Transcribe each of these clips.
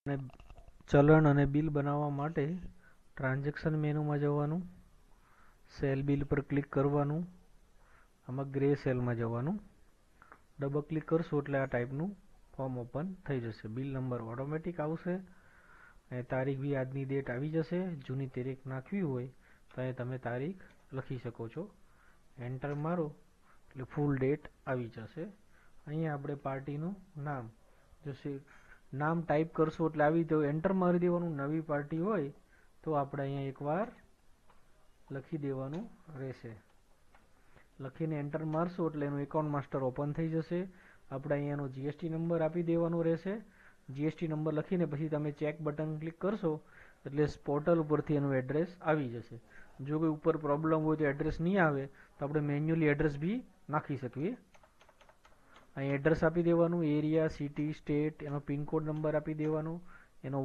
અને ચલણ અને બિલ બનાવવા માટે ટ્રાન્ઝેક્શન મેનુમાં જવાનું, સેલ બિલ પર ક્લિક કરવાનું, આમાં ગ્રે સેલમાં જવાનું, ડબલ ક્લિક કરશો એટલે આ ટાઈપનું ફોર્મ ઓપન થઈ જશે. બિલ નંબર ઓટોમેટિક આવશે અને તારીખ બી આજની ડેટ આવી જશે. જૂની તારીખ નાખવી હોય તો અહીં તમે તારીખ લખી શકો છો. એન્ટર મારો એટલે ફૂલ ડેટ આવી જશે. અહીંયા આપણે પાર્ટીનું નામ જશે, નામ ટાઈપ કરશો એટલે આવી તો એન્ટર મારી દેવાનું. નવી પાર્ટી હોય તો આપણે અહીંયા એકવાર લખી દેવાનું રહેશે. લખીને એન્ટર મારશો એટલે એનું એકાઉન્ટ માસ્ટર ઓપન થઈ જશે. આપણે અહીંયાનો જીએસટી નંબર આપી દેવાનો રહેશે. જીએસટી નંબર લખીને પછી તમે ચેક બટન ક્લિક કરશો એટલે પોર્ટલ ઉપરથી એનું એડ્રેસ આવી જશે. જો કોઈ ઉપર પ્રોબ્લેમ હોય તો એડ્રેસ નહીં આવે તો આપણે મેન્યુઅલી એડ્રેસ બી નાખી શકીએ. અહીં એડ્રેસ આપી દેવાનું, એરિયા, સિટી, સ્ટેટ, એનો પિનકોડ નંબર આપી દેવાનો, એનો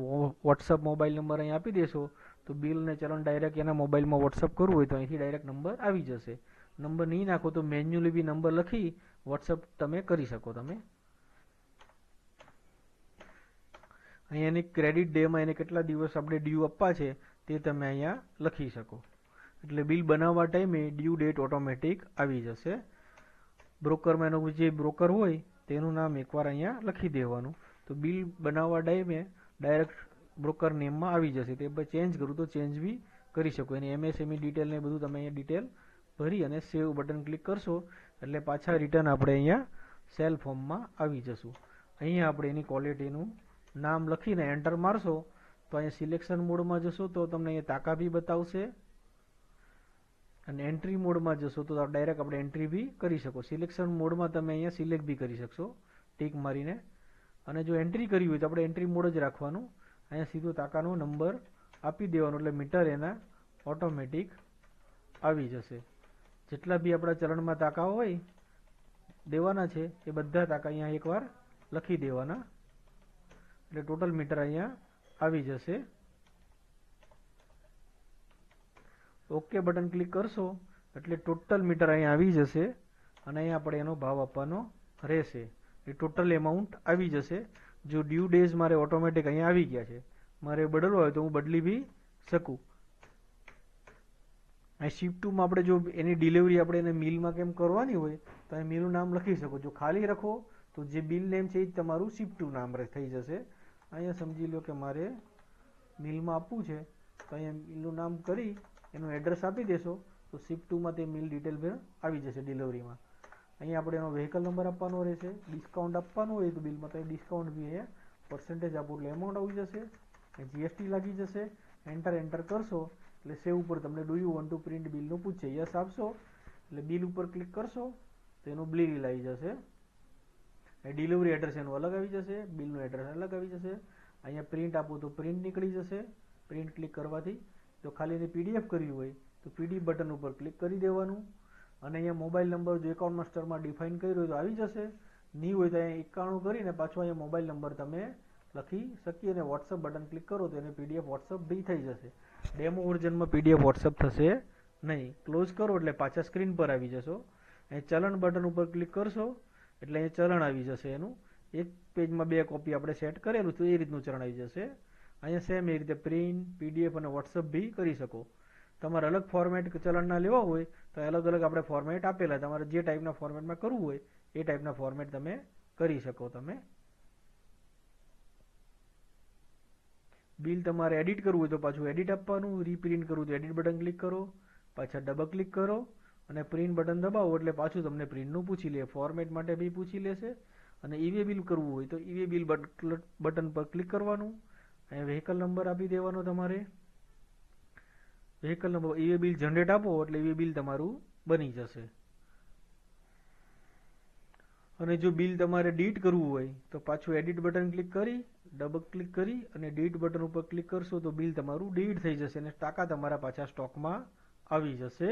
વોટ્સઅપ મોબાઈલ નંબર અહીં આપી દેશો તો બિલ ને ચલણ ડાયરેક્ટ એના મોબાઈલમાં વોટ્સઅપ કરવું હોય તો અહીંથી ડાયરેક્ટ નંબર આવી જશે. નંબર નહીં નાખો તો મેન્યુઅલી બી નંબર લખી વોટ્સઅપ તમે કરી શકો. તમે અહીંયા એની ક્રેડિટ ડેમાં એને કેટલા દિવસ આપણે ડ્યુ આપવા છે તે તમે અહીંયા લખી શકો. એટલે બિલ બનાવવા ટાઈમે ડ્યુ ડેટ ઓટોમેટિક આવી જશે. બ્રોકરમાં એનો જે બ્રોકર હોય તેનું નામ એકવાર અહીંયા લખી દેવાનું તો બિલ બનાવવા ટાઈમે ડાયરેક્ટ બ્રોકર નેમમાં આવી જશે. તે પછી ચેન્જ કરું તો ચેન્જ બી કરી શકો. એની એમએસએમઈ ડિટેલ ને બધું તમે અહીંયા ડિટેલ ભરી અને સેવ બટન ક્લિક કરશો એટલે પાછા રિટર્ન આપણે અહીંયા સેલ ફોર્મમાં આવી જશું. અહીંયા આપણે એની ક્વોલિટીનું નામ લખીને એન્ટર મારશો તો અહીંયા સિલેક્શન મોડમાં જશો તો તમને અહીંયા તાકા બી બતાવશે અને એન્ટ્રી મોડમાં જશો તો ડાયરેક્ટ આપણે એન્ટ્રી બી કરી શકો. સિલેક્શન મોડમાં તમે અહીંયા સિલેક્ટ બી કરી શકશો ટીક મારીને. અને જો એન્ટ્રી કરવી હોય તો આપણે એન્ટ્રી મોડ જ રાખવાનું. અહીંયા સીધો તાકાનો નંબર આપી દેવાનો એટલે મીટર એના ઓટોમેટિક આવી જશે. જેટલા બી આપણા ચલણમાં તાકા હોય દેવાના છે એ બધા તાકા અહીંયા એકવાર લખી દેવાના એટલે ટોટલ મીટર અહીંયા આવી જશે. ઓકે બટન ક્લિક કરશો એટલે ટોટલ મીટર અહીંયા આવી જશે અને અહીંયા આપણે એનો ભાવ આપવાનો રહેશે. એ ટોટલ એમાઉન્ટ આવી જશે. જો ડ્યુ ડેઝ મારે ઓટોમેટિક અહીંયા આવી ગયા છે, મારે બદલવા હોય તો હું બદલી બી શકું. અહીં શિફ્ટ ટુમાં આપણે જો એની ડિલિવરી આપણે એને મિલમાં કેમ કરવાની હોય તો અહીં મિલનું નામ લખી શકો. જો ખાલી રાખો તો જે બિલ નેમ છે એ જ તમારું શિફ્ટ ટુ નામ થઈ જશે. અહીંયા સમજી લો કે મારે મિલમાં આપવું છે તો અહીંયા મિલનું નામ કરી એનું એડ્રેસ આપી દેશો તો શિફ્ટ ટુમાં તે મિલ ડિટેલ આવી જશે ડિલિવરીમાં. અહીંયા આપણે એનો વ્હીકલ નંબર આપવાનો રહેશે. ડિસ્કાઉન્ટ આપવાનું હોય તો બિલમાં તો ડિસ્કાઉન્ટ બી અહીંયા પર્સન્ટેજ આપો એટલે એમાઉન્ટ આવી જશે. જીએસટી લાગી જશે. એન્ટર કરશો એટલે સેવ ઉપર તમને do you want to print બિલનું પૂછશે. યસ આપશો એટલે બિલ ઉપર ક્લિક કરશો તો એનું બિલ આવી જશે. ડિલિવરી એડ્રેસ એનું અલગ આવી જશે, બિલનું એડ્રેસ અલગ આવી જશે. અહીંયા પ્રિન્ટ આપો તો પ્રિન્ટ નીકળી જશે. પ્રિન્ટ ક્લિક કરવાથી જો ખાલી એને પીડીએફ કરવી હોય તો પીડીએફ બટન ઉપર ક્લિક કરી દેવાનું અને અહીંયા મોબાઈલ નંબર જો એકાઉન્ટ માસ્ટરમાં ડિફાઇન કર્યો હોય તો આવી જશે. નહીં હોય તો અહીંયા 91 કરીને પાછો અહીંયા મોબાઈલ નંબર તમે લખી શકીએ અને વોટ્સઅપ બટન ક્લિક કરો તો એને પીડીએફ વોટ્સઅપ બી થઈ જશે. ડેમો વર્ઝનમાં પીડીએફ વોટ્સઅપ થશે નહીં. ક્લોઝ કરો એટલે પાછા સ્ક્રીન પર આવી જશો. અહીં ચલણ બટન ઉપર ક્લિક કરશો એટલે અહીંયા ચલણ આવી જશે. એનું એક પેજમાં 2 કોપી આપણે સેટ કરેલું તો એ રીતનું ચલણ આવી જશે. અહીંયા સેમ એ રીતે પ્રિન્ટ, પીડીએફ અને વોટ્સઅપ બી કરી શકો. તમારે અલગ ફોર્મેટ ચલણના લેવા હોય તો અલગ અલગ આપણે ફોર્મેટ આપેલા. તમારે જે ટાઈપના ફોર્મેટમાં કરવું હોય એ ટાઈપના ફોર્મેટ તમે કરી શકો. તમે બિલ તમારે એડિટ કરવું હોય તો પાછું એડિટ આપવાનું, રીપ્રિન્ટ કરવું તો એડિટ બટન ક્લિક કરો, પાછા ડબલ ક્લિક કરો અને પ્રિન્ટ બટન દબાવો એટલે પાછું તમને પ્રિન્ટનું પૂછી લે. ફોર્મેટ માટે બી પૂછી લેશે. અને ઈવે બિલ કરવું હોય તો ઈવે બિલ બટન પર ક્લિક કરવાનું. અહીંયા વ્હીકલ નંબર આપી દેવાનો. તમારે vehicle number e-way bill generate આપો એટલે ઈવે બિલ તમારું બની જશે. અને જો બિલ તમારે ડિલીટ કરવું હોય તો પાછું એડિટ બટન ક્લિક કરી ડબલ ક્લિક કરી અને ડિલીટ બટન ઉપર ક્લિક કરશો તો બિલ તમારું ડિલીટ થઈ જશે અને ટાકા તમારા પાછા સ્ટોકમાં આવી જશે.